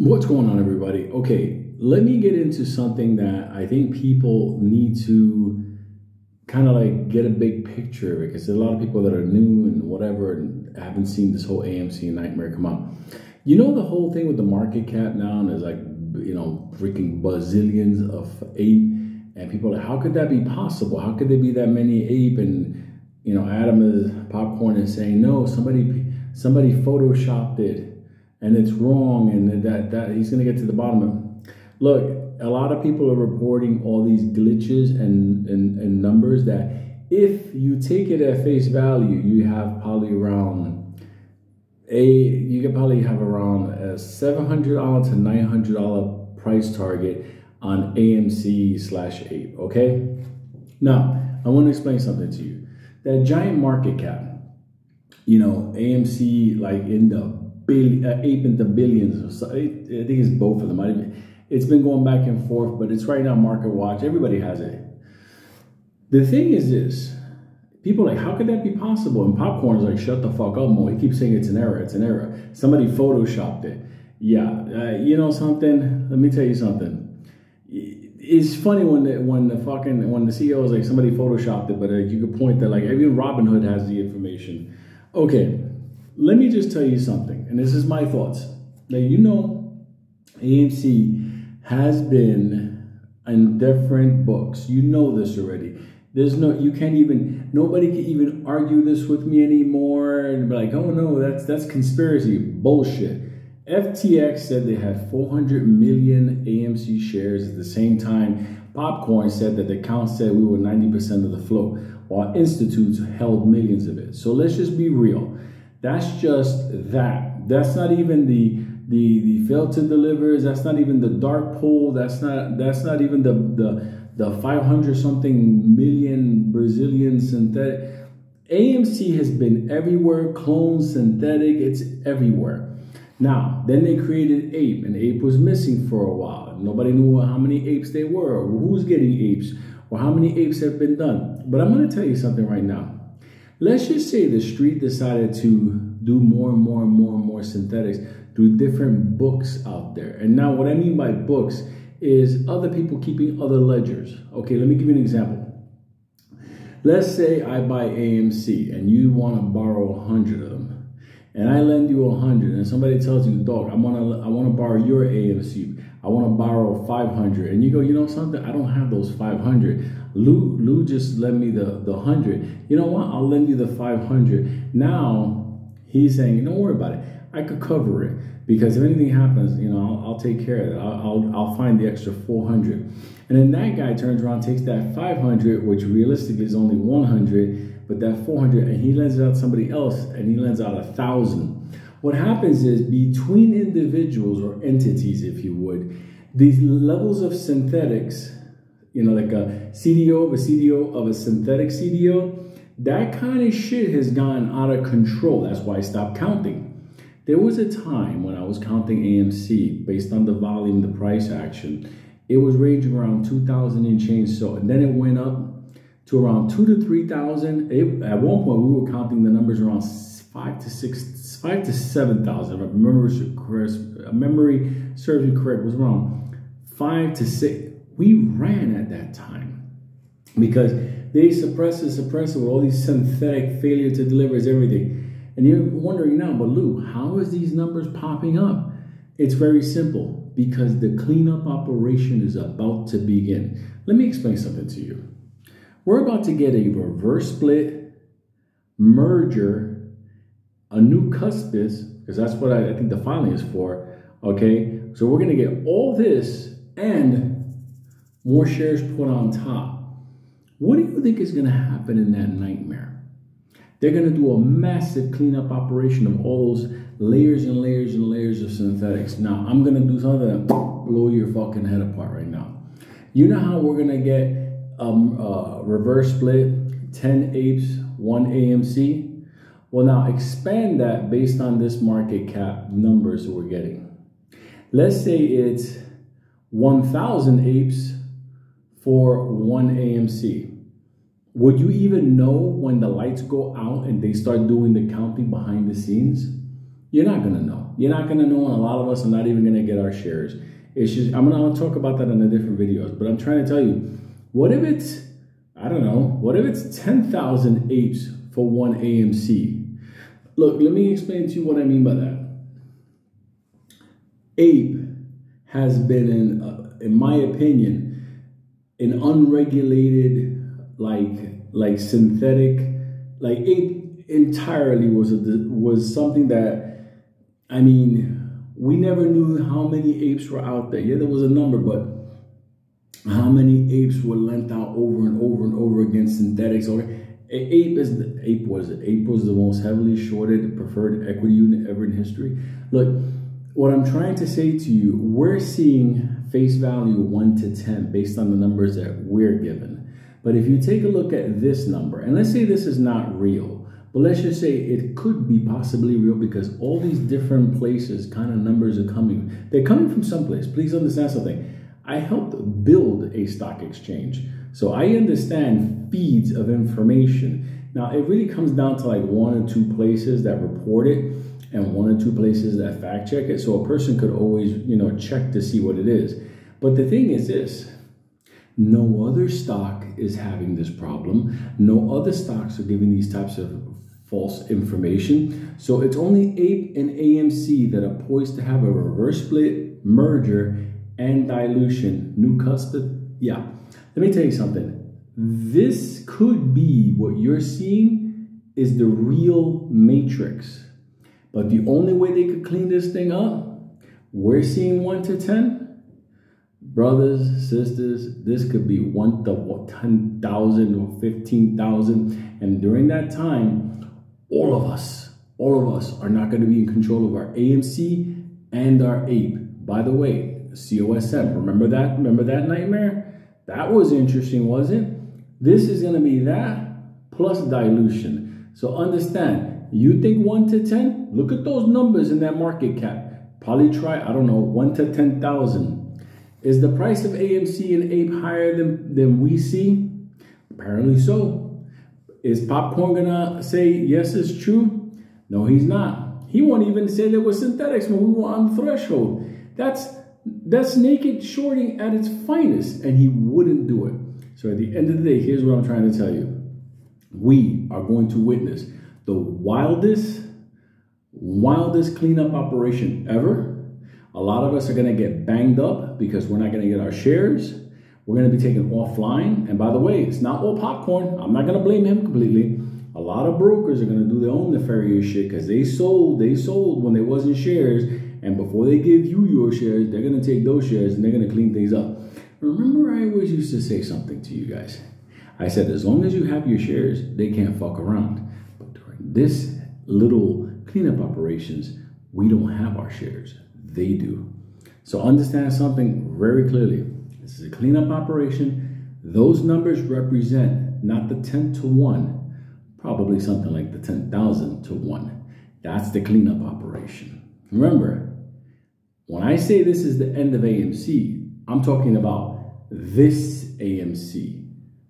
What's going on, everybody? Okay, let me get into something that I think people need to kind of like get a big picture, because there's a lot of people that are new and whatever and haven't seen this whole AMC nightmare come out. You know, the whole thing with the market cap now, and there's like, freaking bazillions of ape, and people are like, how could that be possible? How could there be that many ape? And, Adam is Popcorn is saying, no, somebody photoshopped it and it's wrong, and that he's going to get to the bottom of it. Look, a lot of people are reporting all these glitches and numbers that if you take it at face value, you have probably around a $700 to $900 price target on AMC/ape. Okay, now I want to explain something to you. That giant market cap, AMC, like in the ape into billions. So I think it's both of them. It's been going back and forth, but it's right now market watch. Everybody has it. The thing is this: people are like, how could that be possible? And Popcorn's like, shut the fuck up, Mo. He keeps saying it's an error. It's an error. Somebody photoshopped it. Yeah, you know something? Let me tell you something. It's funny when the CEO is like, somebody photoshopped it, but you could point that like even Robinhood has the information. Okay, let me just tell you something, and this is my thoughts. Now, AMC has been in different books. You know this already. Nobody can even argue this with me anymore and be like, oh no, that's conspiracy. Bullshit. FTX said they had 400 million AMC shares at the same time. Popcorn said that the count said we were 90% of the float, while institutes held millions of it. So let's just be real. That's just that. That's not even the failed to delivers. That's not even the dark pool. That's not even the 500 something million Brazilian synthetic. AMC has been everywhere. Clone, synthetic, it's everywhere. Now, then they created Ape, and Ape was missing for a while. Nobody knew how many apes they were, or who's getting apes, or how many apes have been done. But I'm going to tell you something right now. Let's just say the street decided to do more and more synthetics through different books out there. And now what I mean by books is other people keeping other ledgers. Okay, let me give you an example. Let's say I buy AMC and you want to borrow 100 of them. And I lend you 100, and somebody tells you, dog, I want to borrow your AMC. I want to borrow 500. And you go, you know something? I don't have those 500. Lou just lent me the 100. You know what? I'll lend you the 500. Now he's saying, don't worry about it. I could cover it, because if anything happens, I'll take care of it. I'll find the extra 400. And then that guy turns around, takes that 500, which realistically is only 100, but that 400, and he lends it out to somebody else, and he lends out 1,000. What happens is, between individuals or entities, if you would, these levels of synthetics, like a CDO of a CDO of a synthetic CDO, that kind of shit has gone out of control. That's why I stopped counting. There was a time when I was counting AMC based on the volume, the price action. It was ranging around 2,000 and change. So, and then it went up to around 2,000 to 3,000. At one point, we were counting the numbers around 5,000 to 7,000. If memory serves me correct, it was around 5 to 6. We ran at that time because they suppress it with all these synthetic failure to deliver is everything. And you're wondering now, but Lou, how is these numbers popping up? It's very simple, because the cleanup operation is about to begin. Let me explain something to you. We're about to get a reverse split, merger, a new cuspis, because that's what I think the filing is for, okay? So we're going to get all this and more shares put on top. What do you think is going to happen in that nightmare? They're going to do a massive cleanup operation of all those layers and layers and layers of synthetics. Now, I'm going to do something that blow your fucking head apart right now. You know how we're going to get reverse split, 10 apes, 1 AMC? Well, now expand that based on this market cap numbers that we're getting. Let's say it's 1,000 apes for 1 AMC. Would you even know when the lights go out and they start doing the counting behind the scenes? You're not going to know. You're not going to know, and a lot of us are not even going to get our shares. It's just, I'm going to talk about that in a different videos, but I'm trying to tell you, what if it's, I don't know, what if it's 10,000 apes for one AMC? Look, let me explain to you what I mean by that. Ape has been, in my opinion, an unregulated, like synthetic, like ape entirely was something that, I mean, we never knew how many apes were out there. Yeah, there was a number, but how many apes were lent out over and over and over against synthetics? Ape was the most heavily shorted preferred equity unit ever in history. Look, what I'm trying to say to you, we're seeing face value 1 to 10 based on the numbers that we're given. But if you take a look at this number, and let's say this is not real, but let's just say it could be possibly real because all these different places kind of numbers are coming. They're coming from someplace. Please understand something. I helped build a stock exchange. So I understand feeds of information. Now, it really comes down to like 1 or 2 places that report it and 1 or 2 places that fact check it. So a person could always, check to see what it is. But the thing is this. No other stock is having this problem. No other stocks are giving these types of false information. So it's only Ape and AMC that are poised to have a reverse split, merger, and dilution. New custard. Yeah. Let me tell you something. This could be what you're seeing is the real matrix. But the only way they could clean this thing up, we're seeing 1 to 10. Brothers, sisters, this could be 1 to 10,000 or 15,000. And during that time, all of us are not going to be in control of our AMC and our Ape. By the way, COSM, remember that? Remember that nightmare? That was interesting, wasn't it? This is going to be that plus dilution. So understand, you think 1 to 10? Look at those numbers in that market cap. Probably try, I don't know, 1 to 10,000. Is the price of AMC and Ape higher than we see? Apparently so. Is Popcorn gonna say yes, it's true? No, he's not. He won't even say there was synthetics when we were on the threshold. That's naked shorting at its finest, and he wouldn't do it. So at the end of the day, here's what I'm trying to tell you. We are going to witness the wildest cleanup operation ever. A lot of us are going to get banged up because we're not going to get our shares. We're going to be taken offline. And by the way, it's not all Popcorn. I'm not going to blame him completely. A lot of brokers are going to do their own nefarious shit because they sold when there wasn't shares. And before they give you your shares, they're going to take those shares and they're going to clean things up. Remember, I always used to say something to you guys. I said, as long as you have your shares, they can't fuck around. But during this little cleanup operations, we don't have our shares. They do. So understand something very clearly. This is a cleanup operation. Those numbers represent not the 10 to 1, probably something like the 10,000 to 1. That's the cleanup operation. Remember, when I say this is the end of AMC, I'm talking about this AMC.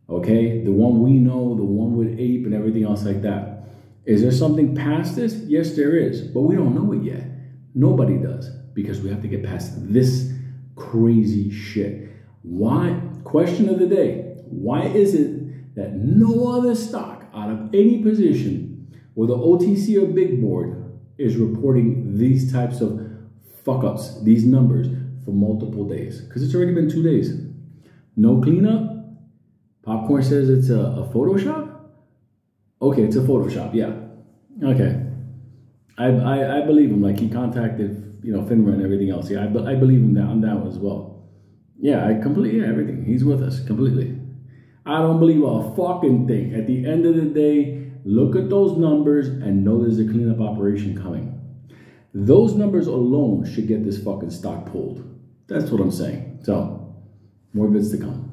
Okay? The one we know, the one with Ape and everything else like that. Is there something past this? Yes, there is. But we don't know it yet. Nobody does. Because we have to get past this crazy shit. Why? Question of the day. Why is it that no other stock out of any position, whether OTC or big board, is reporting these types of fuck-ups, these numbers, for multiple days? Because it's already been 2 days. No cleanup? Popcorn says it's a Photoshop? Okay, it's a Photoshop, yeah. Okay. I believe him. Like, he contacted FINRA and everything else. Yeah, I believe him on that one as well. Yeah, everything. He's with us completely. I don't believe a fucking thing. At the end of the day, look at those numbers and know there's a cleanup operation coming. Those numbers alone should get this fucking stock pulled. That's what I'm saying. So, more bits to come.